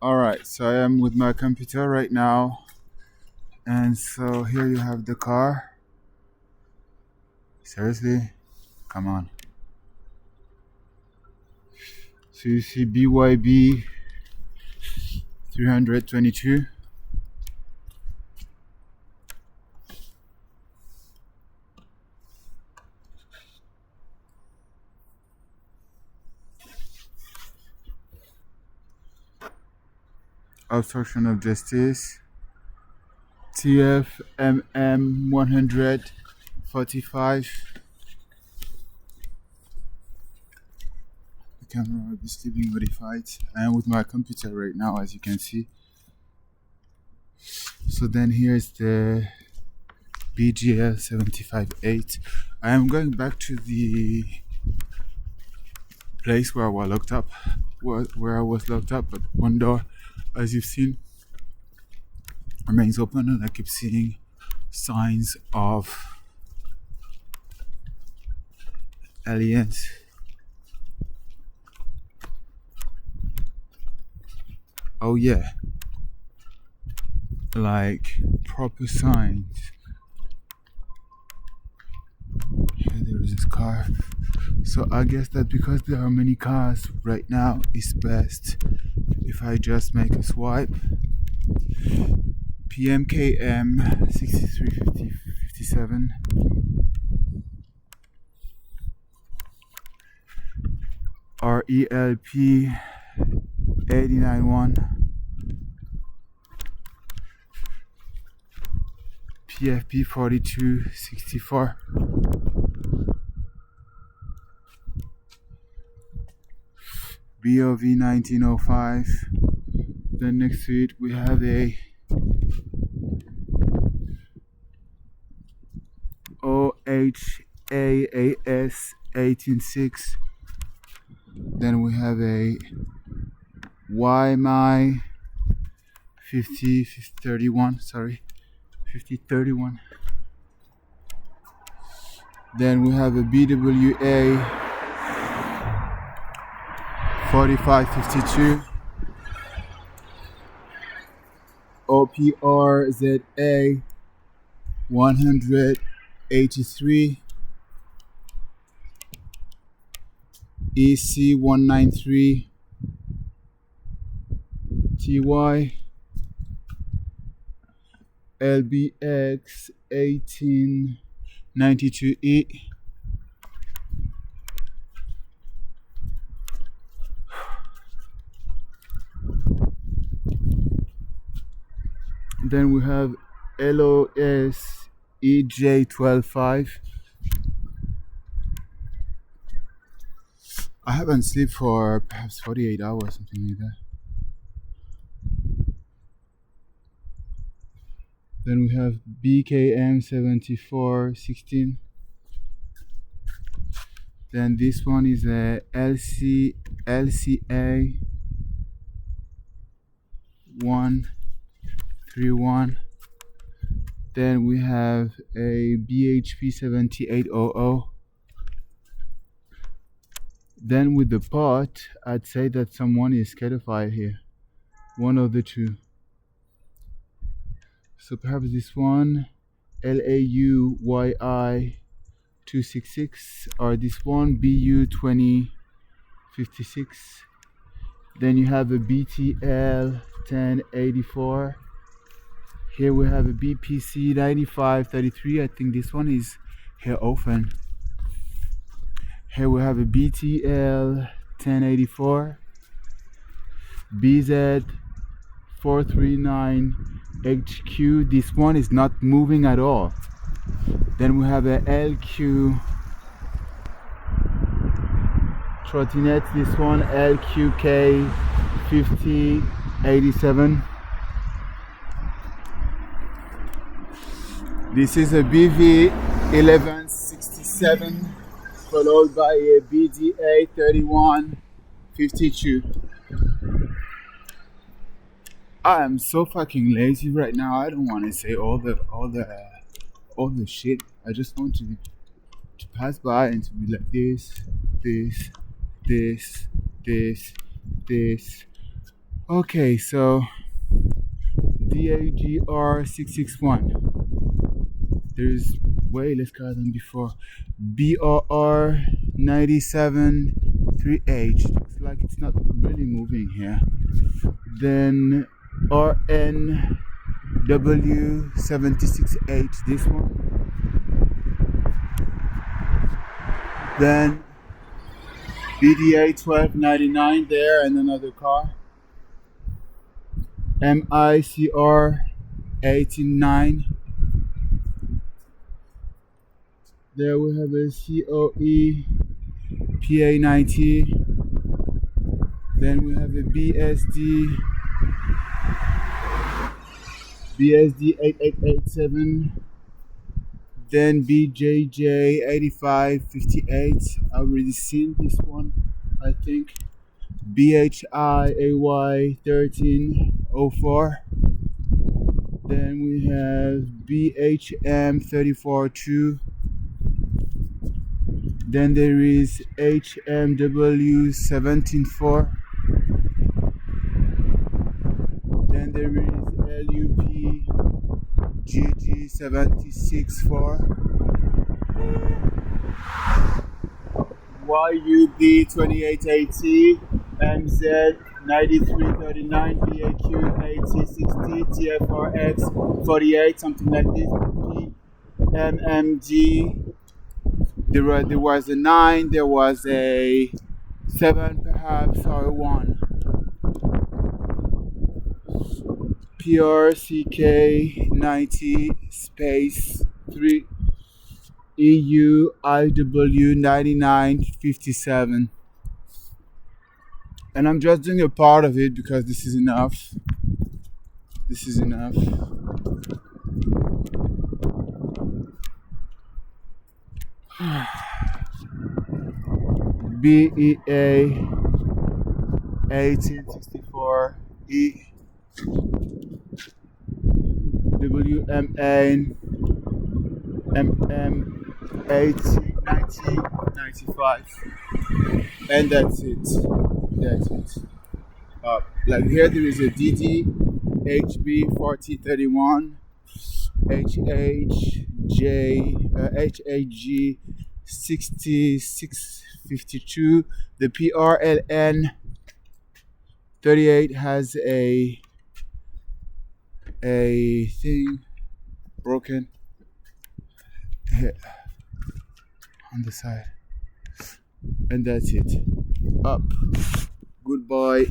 Alright, so I am with my computer right now, and so here you have the car. Seriously? Come on. So you see BYB 322. Obstruction of justice. TFMM 145. The camera obviously being modified. I am with my computer right now, as you can see. So then here's the BGL 758. I am going back to the place where I was locked up, but one door, as you've seen, remains open, and I keep seeing signs of aliens. Oh yeah, like proper signs. Here there is this car. So I guess that because there are many cars right now, it's best if I just make a swipe. PMKM 6357. RELP 891. PFP 4264. BOV 1905. Then next to it we have a OHAAS 186. Then we have a YMI 5031. 5031. Then we have a BWA 4552. OPRZA 183. EC 193. TY LBX 1892E. Then we have LOS EJ125. I haven't slept for perhaps 48 hours, something like that. Then we have BKM 7416. Then this one is a LCA 131. Then we have a BHP 7800. Then with the pot, I'd say that someone is scarified here. One of the two. So perhaps this one, LAUYI 266, or this one, BU 2056. Then you have a BTL 1084. Here we have a BPC 9533. I think this one is here often. Here we have a BTL 1084. BZ 439 HQ. This one is not moving at all. Then we have a LQ trottinette. This one LQK 5087. This is a BV 1167 followed by a BDA 3152. I am so fucking lazy right now. I don't want to say all the shit. I just want to pass by and to be like this. Okay, so DAGR 661. There's way less cars than before. BRR 97 3H. Looks like it's not really moving here. Then RNW 76H. This one. Then BDA 1299 there, and another car. MICR 189. There we have a COE PA90. Then we have a BSD 8887. Then BJJ 8558. I've already seen this one, I think. BHI AY 1304. Then we have BHM 342. Then there is HMW 174. Then there is LUP GG 764. YUB 2880. MZ 9339. BAQ 8060. TFRX 48, something like this. PMMG. There was a 9, there was a 7 perhaps, or a 1. PRCK 90 space 3 EU IW 9957. And I'm just doing a part of it because this is enough. This is enough. BEA 1864 E WMA MM 189095. And that's it. That's it. Like here there is a DD HB 4031 HHG 6652. The PRLN 38 has a thing broken on the side. And that's it. Up. Goodbye.